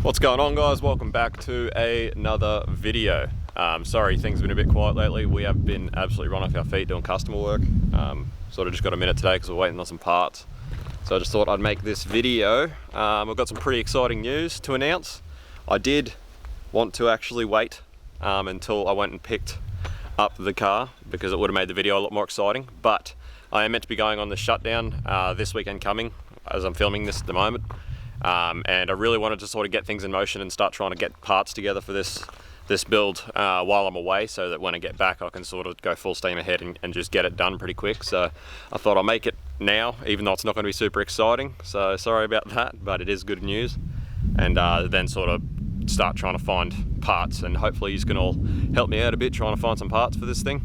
What's going on, guys? Welcome back to another video. Sorry, things have been a bit quiet lately. We have been absolutely run off our feet doing customer work. Sort of just got a minute today because we're waiting on some parts. So I just thought I'd make this video. I've got some pretty exciting news to announce. I did want to actually wait until I went and picked up the car because it would have made the video a lot more exciting. But I am meant to be going on the shutdown this weekend coming as I'm filming this at the moment. And I really wanted to sort of get things in motion and start trying to get parts together for this build while I'm away, so that when I get back I can sort of go full steam ahead and just get it done pretty quick. So I thought I'll make it now, even though it's not going to be super exciting. So sorry about that, but it is good news. And then sort of start trying to find parts, and hopefully you can all help me out a bit trying to find some parts for this thing.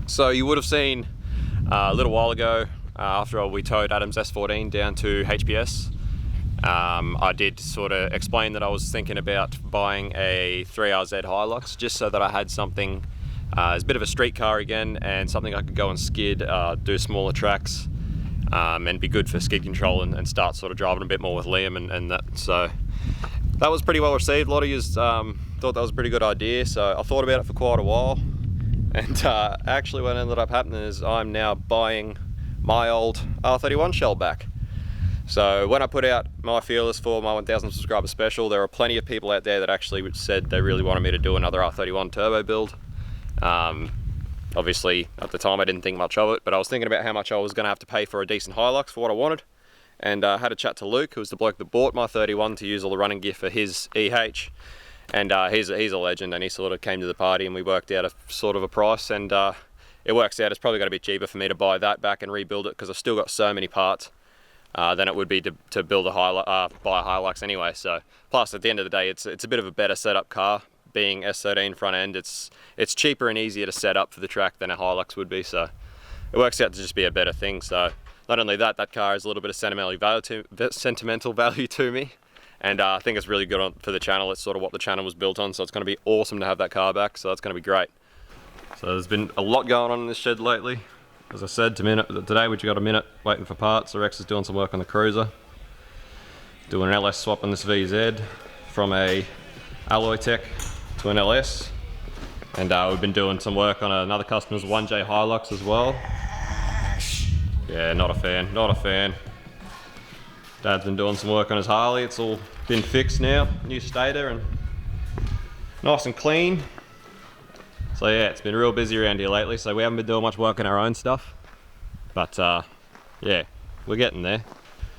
So you would have seen a little while ago after we towed Adam's S14 down to HPS, I did sort of explain that I was thinking about buying a 3RZ Hilux just so that I had something as a bit of a street car again, and something I could go and skid, do smaller tracks, and be good for skid control and start sort of driving a bit more with Liam and that. So that was pretty well received. A lot of you thought that was a pretty good idea, so I thought about it for quite a while. And actually what ended up happening is I'm now buying my old R31 shell back. So when I put out my feelers for my 1000 subscriber special, there were plenty of people out there that actually said they really wanted me to do another R31 turbo build. Obviously at the time I didn't think much of it, but I was thinking about how much I was going to have to pay for a decent Hilux for what I wanted. And I had a chat to Luke, who was the bloke that bought my 31 to use all the running gear for his EH. And he's a legend, and he sort of came to the party and we worked out a sort of a price, and it works out. It's probably going to be cheaper for me to buy that back and rebuild it, because I've still got so many parts than it would be to build a buy a Hilux anyway. So plus at the end of the day, it's a bit of a better setup car, being S13 front end. It's cheaper and easier to set up for the track than a Hilux would be, so it works out to just be a better thing. So not only that car has a little bit of sentimental value to me, and I think it's really good for the channel. It's sort of what the channel was built on, so it's going to be awesome to have that car back. So that's going to be great. So there's been a lot going on in this shed lately. As I said, today we just got a minute waiting for parts. So Rex is doing some work on the cruiser, doing an LS swap on this VZ from a Alloy Tech to an LS, and we've been doing some work on another customer's 1J Hilux as well. Yeah, not a fan. Dad's been doing some work on his Harley. It's all been fixed now, new stator and nice and clean. So yeah, it's been real busy around here lately, so we haven't been doing much work on our own stuff. But yeah, we're getting there.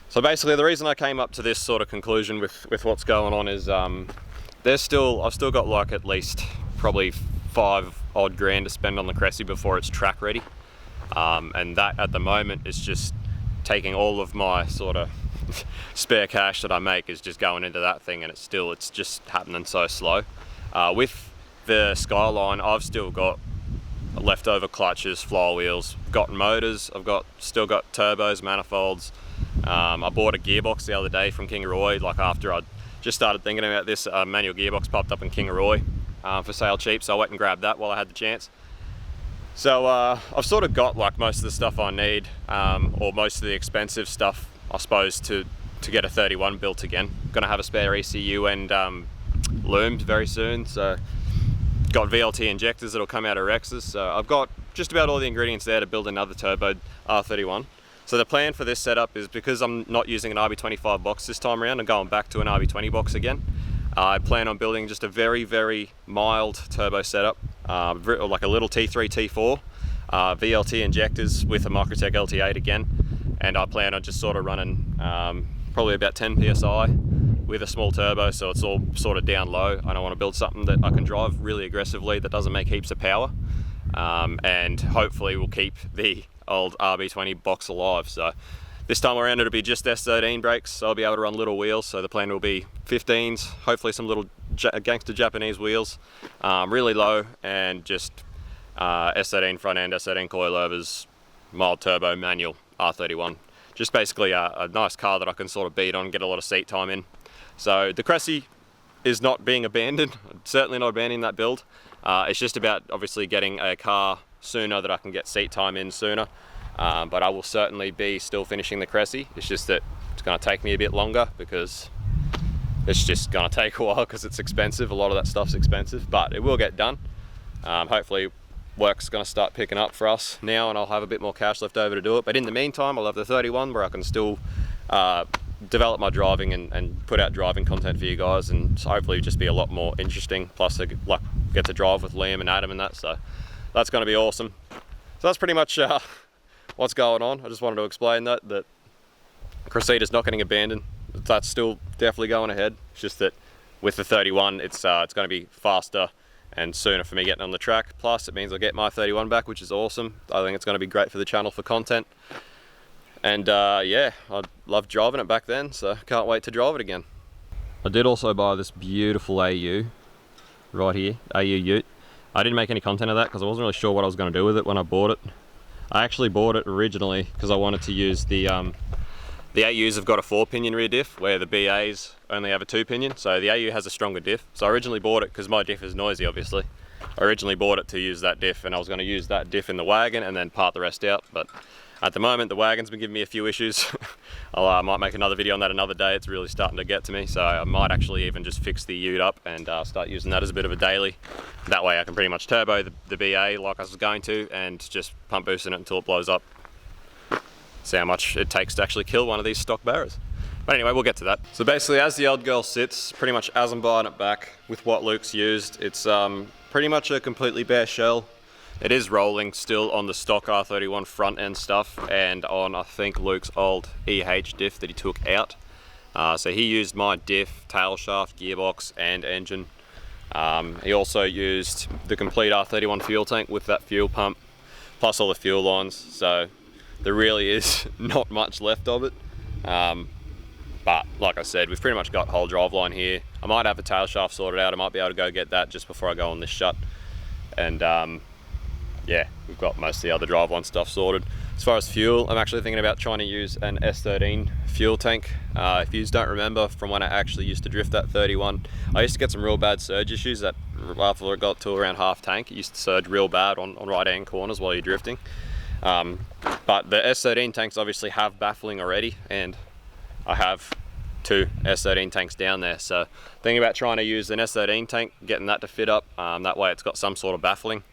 So basically the reason I came up to this sort of conclusion with what's going on is I've still got like at least probably 5 odd grand to spend on the Cressy before it's track ready. And that at the moment is just taking all of my sort of spare cash that I make is just going into that thing, and it's just happening so slow. With the Skyline, I've still got leftover clutches, flywheels, got motors, still got turbos, manifolds. I bought a gearbox the other day from Kingaroy, like after I just started thinking about this. Manual gearbox popped up in Kingaroy for sale cheap, so I went and grabbed that while I had the chance. So I've sort of got like most of the stuff I need, or most of the expensive stuff, I suppose, to get a 31 built again. Gonna have a spare ECU and loomed very soon, so got VLT injectors that'll come out of Rex's. So I've got just about all the ingredients there to build another turbo R31. So the plan for this setup is, because I'm not using an RB25 box this time around, I'm going back to an RB20 box again. I plan on building just a very, very mild turbo setup, like a little T3, T4, VLT injectors with a Microtech LT8 again. And I plan on just sort of running probably about 10 PSI with a small turbo, so it's all sort of down low. I don't want to build something that I can drive really aggressively that doesn't make heaps of power, and hopefully will keep the old RB20 box alive. So this time around it'll be just S13 brakes, so I'll be able to run little wheels. So the plan will be 15s, hopefully some little gangster Japanese wheels, really low, and just S13 front end, S13 coilovers, mild turbo, manual R31. Just basically a nice car that I can sort of beat on, get a lot of seat time in. So the Cressy is not being abandoned, certainly not abandoning that build. It's just about obviously getting a car sooner that I can get seat time in sooner. But I will certainly be still finishing the Cressy. It's just that it's going to take me a bit longer because it's just gonna take a while because it's expensive. A lot of that stuff's expensive, but it will get done. Hopefully work's gonna start picking up for us now, and I'll have a bit more cash left over to do it. But in the meantime, I'll have the 31 where I can still develop my driving and put out driving content for you guys, and hopefully just be a lot more interesting. Plus I get to drive with Liam and Adam and that, so that's going to be awesome. So that's pretty much what's going on. I just wanted to explain that Crusader's not getting abandoned. That's still definitely going ahead. It's just that with the 31 it's going to be faster and sooner for me getting on the track. Plus it means I'll get my 31 back, which is awesome. I think it's going to be great for the channel for content. And yeah, I loved driving it back then, so can't wait to drive it again. I did also buy this beautiful AU right here, AU Ute. I didn't make any content of that because I wasn't really sure what I was going to do with it when I bought it. I actually bought it originally because I wanted to use the AUs have got a 4-pinion rear diff, where the BAs only have a 2-pinion, so the AU has a stronger diff. So I originally bought it because my diff is noisy, obviously. I originally bought it to use that diff, and I was going to use that diff in the wagon and then part the rest out, but at the moment the wagon's been giving me a few issues. I might make another video on that another day. It's really starting to get to me, so I might actually even just fix the ute up and start using that as a bit of a daily. That way I can pretty much turbo the BA like I was going to, and just pump boosting it until it blows up. See how much it takes to actually kill one of these stock barrows. But anyway, we'll get to that. So basically, as the old girl sits, pretty much as I'm buying it back with what Luke's used, it's pretty much a completely bare shell. It is rolling still on the stock R31 front end stuff and on, I think, Luke's old EH diff that he took out. So he used my diff, tail shaft, gearbox and engine. He also used the complete R31 fuel tank with that fuel pump, plus all the fuel lines. So there really is not much left of it. But like I said, we've pretty much got whole driveline here. I might have a tail shaft sorted out. I might be able to go get that just before I go on this shut. And yeah, we've got most of the other driveline stuff sorted. As far as fuel, I'm actually thinking about trying to use an S13 fuel tank. If you don't remember from when I actually used to drift that 31, I used to get some real bad surge issues that after it got to around half tank, it used to surge real bad on right hand corners while you're drifting. But the S13 tanks obviously have baffling already, and I have 2 S13 tanks down there. So thinking about trying to use an S13 tank, getting that to fit up. That way it's got some sort of baffling.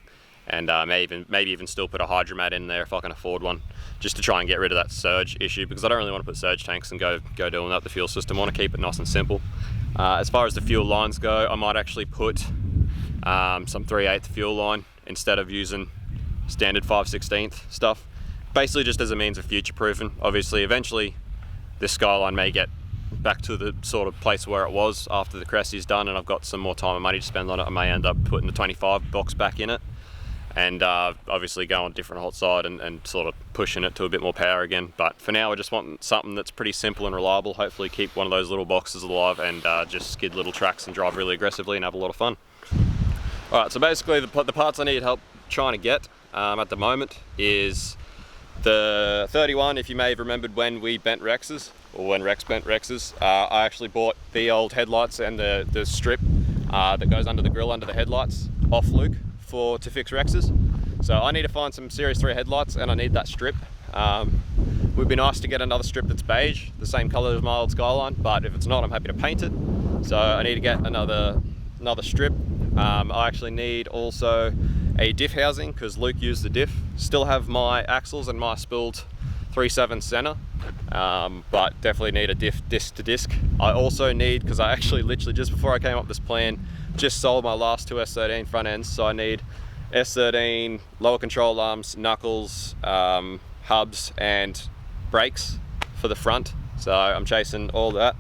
And maybe even still put a hydromat in there if I can afford one, just to try and get rid of that surge issue, because I don't really want to put surge tanks and go doing that the fuel system. I want to keep it nice and simple. As far as the fuel lines go, I might actually put some 3/8 fuel line instead of using standard 5/16 stuff, basically just as a means of future proofing. Obviously eventually this Skyline may get back to the sort of place where it was after the Cressy's done and I've got some more time and money to spend on it. I may end up putting the 25 box back in it, and obviously go on a different hot side and sort of pushing it to a bit more power again. But for now, I just want something that's pretty simple and reliable, hopefully keep one of those little boxes alive and just skid little tracks and drive really aggressively and have a lot of fun. Alright, so basically the parts I need help trying to get at the moment is the 31. If you may have remembered when we bent Rexes, or when Rex bent Rexes, I actually bought the old headlights and the strip that goes under the grille under the headlights off Luke to fix Rexes. So I need to find some Series 3 headlights and I need that strip. Would be nice to get another strip that's beige, the same colour as my old Skyline, but if it's not, I'm happy to paint it. So I need to get another strip. I actually need also a diff housing because Luke used the diff. Still have my axles and my spilled 3.7 center, but definitely need a diff disc to disc. I also need, because I actually literally just before I came up with this plan, just sold my last 2 S13 front ends, so I need S13 lower control arms, knuckles, hubs and brakes for the front. So I'm chasing all that.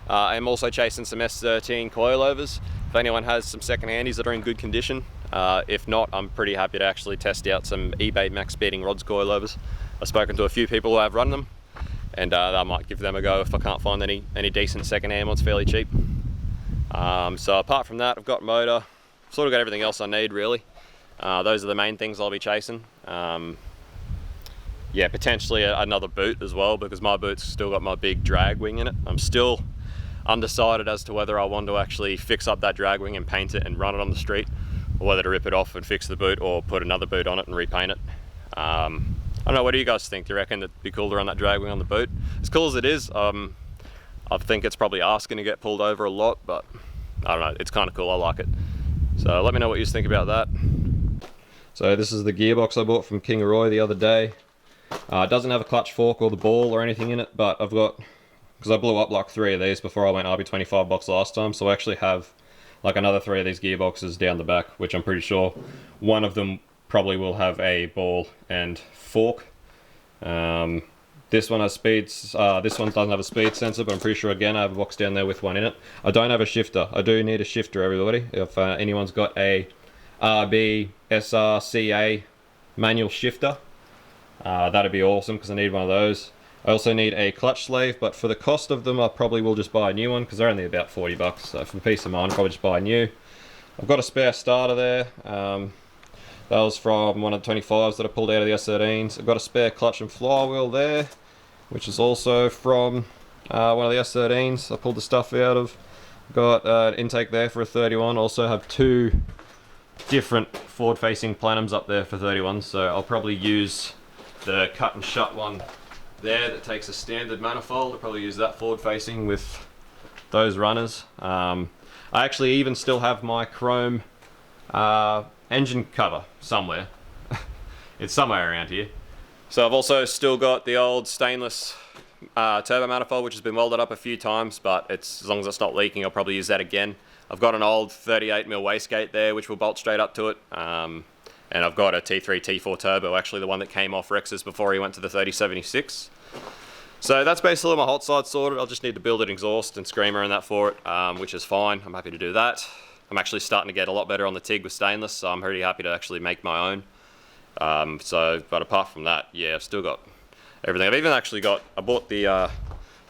I'm also chasing some S13 coilovers. If anyone has some second handies that are in good condition. If not, I'm pretty happy to actually test out some eBay max speeding rods coilovers. I've spoken to a few people who have run them, and I might give them a go if I can't find any decent second hand ones fairly cheap. So apart from that, I've got motor, sort of got everything else I need really. Those are the main things I'll be chasing. Yeah, potentially another boot as well, because my boot's still got my big drag wing in it. I'm still undecided as to whether I want to actually fix up that drag wing and paint it and run it on the street, or whether to rip it off and fix the boot or put another boot on it and repaint it. I don't know, what do you guys think? Do you reckon it'd be cool to run that drag wing on the boot? As cool as it is, I'm I think it's probably asking to get pulled over a lot, but I don't know, it's kind of cool, I like it. So let me know what you think about that. So this is the gearbox I bought from King Roy the other day. It doesn't have a clutch fork or the ball or anything in it, but I've got, because I blew up like 3 of these before I went RB25 box last time, so I actually have like another 3 of these gearboxes down the back, which I'm pretty sure one of them probably will have a ball and fork. This one has speeds, this one doesn't have a speed sensor, but I'm pretty sure again I have a box down there with one in it. I don't have a shifter. I do need a shifter, everybody. If anyone's got a RB SRCA manual shifter, that'd be awesome, because I need one of those. I also need a clutch sleeve, but for the cost of them I probably will just buy a new one, because they're only about 40 bucks, so for peace of mind I'll probably just buy a new. I've got a spare starter there. That was from one of the 25s that I pulled out of the S13s. I've got a spare clutch and flywheel there, which is also from one of the S13s I pulled the stuff out of. Got an intake there for a 31. Also have 2 different forward-facing plenums up there for 31s, so I'll probably use the cut and shut one there that takes a standard manifold. I'll probably use that forward-facing with those runners. I actually even still have my chrome engine cover somewhere. It's somewhere around here. So I've also still got the old stainless turbo manifold, which has been welded up a few times, but it's, as long as it's not leaking, I'll probably use that again. I've got an old 38mm wastegate there, which will bolt straight up to it. And I've got a T3, T4 turbo, actually the one that came off Rex's before he went to the 3076. So that's basically my hot side sorted. I'll just need to build an exhaust and screamer and that for it, which is fine. I'm happy to do that. I'm actually starting to get a lot better on the TIG with stainless, so I'm pretty happy to actually make my own. But apart from that, yeah, I've still got everything. I've even actually got, I bought the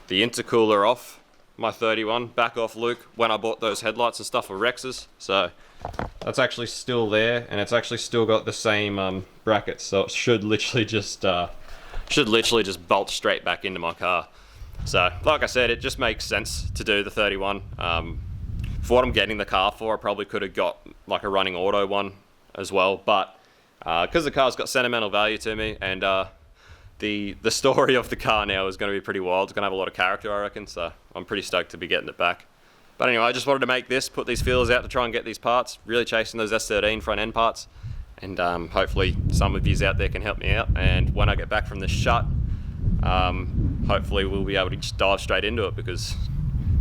intercooler off my 31 back off Luke when I bought those headlights and stuff for Rex's, so that's actually still there, and it's actually still got the same brackets, so it should literally just bolt straight back into my car. So like I said, it just makes sense to do the 31. For what I'm getting the car for, I probably could have got like a running auto one as well, but because the car's got sentimental value to me, and the story of the car now is going to be pretty wild. It's going to have a lot of character, I reckon, so I'm pretty stoked to be getting it back. But anyway, I just wanted to make this, put these feelers out to try and get these parts, really chasing those S13 front end parts, and hopefully some of you out there can help me out, and when I get back from this shut, hopefully we'll be able to just dive straight into it, because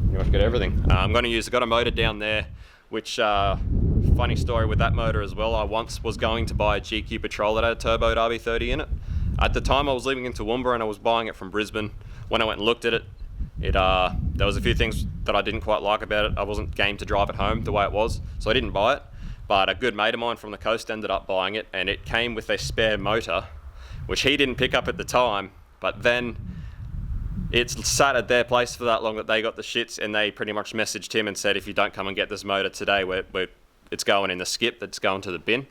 you want to get everything. I've got a motor down there, which, funny story with that motor as well, I once was going to buy a GQ Patrol that had a turboed RB30 in it. At the time I was living in Toowoomba and I was buying it from Brisbane. When I went and looked at it, there was a few things that I didn't quite like about it. I wasn't game to drive it home the way it was, so I didn't buy it. But a good mate of mine from the coast ended up buying it, and it came with a spare motor, which he didn't pick up at the time, but then it's sat at their place for that long that they got the shits, and they pretty much messaged him and said, if you don't come and get this motor today, it's going in the skip, that's going to the bin.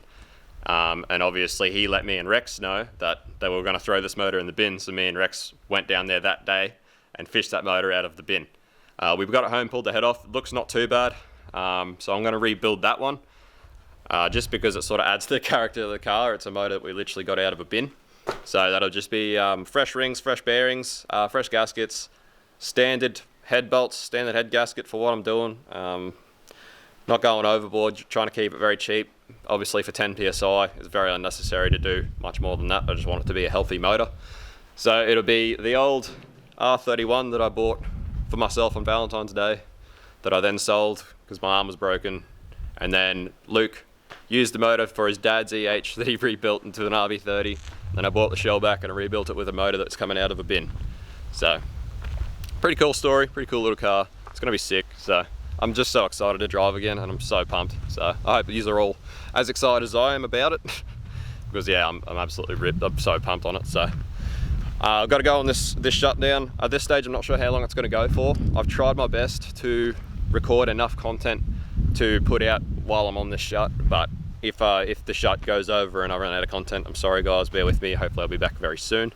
And obviously he let me and Rex know that they were going to throw this motor in the bin, so me and Rex went down there that day and fished that motor out of the bin. We've got it home, pulled the head off. It looks not too bad, so I'm going to rebuild that one, just because it sort of adds to the character of the car. It's a motor that we literally got out of a bin. So that'll just be fresh rings, fresh bearings, fresh gaskets, standard head bolts, standard head gasket for what I'm doing. Not going overboard, trying to keep it very cheap. Obviously for 10 PSI, it's very unnecessary to do much more than that. I just want it to be a healthy motor. So it'll be the old R31 that I bought for myself on Valentine's Day, that I then sold because my arm was broken. And then Luke used the motor for his dad's EH that he rebuilt into an RB30. Then I bought the shell back and I rebuilt it with a motor that's coming out of a bin. So, pretty cool story, pretty cool little car. It's gonna be sick, so I'm just so excited to drive again, and I'm so pumped. So I hope you are all as excited as I am about it, because yeah, I'm absolutely ripped. I'm so pumped on it. So I've got to go on this shutdown. At this stage, I'm not sure how long it's going to go for. I've tried my best to record enough content to put out while I'm on this shut, but if the shut goes over and I run out of content, I'm sorry guys, bear with me. Hopefully I'll be back very soon.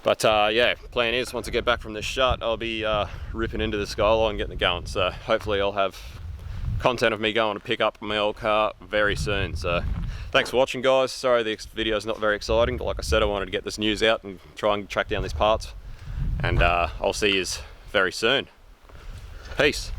But yeah, plan is once I get back from this shut, I'll be ripping into the Skyline and getting it going. So hopefully I'll have content of me going to pick up my old car very soon. So thanks for watching guys. Sorry the video is not very exciting, but like I said, I wanted to get this news out and try and track down these parts. And I'll see you very soon. Peace.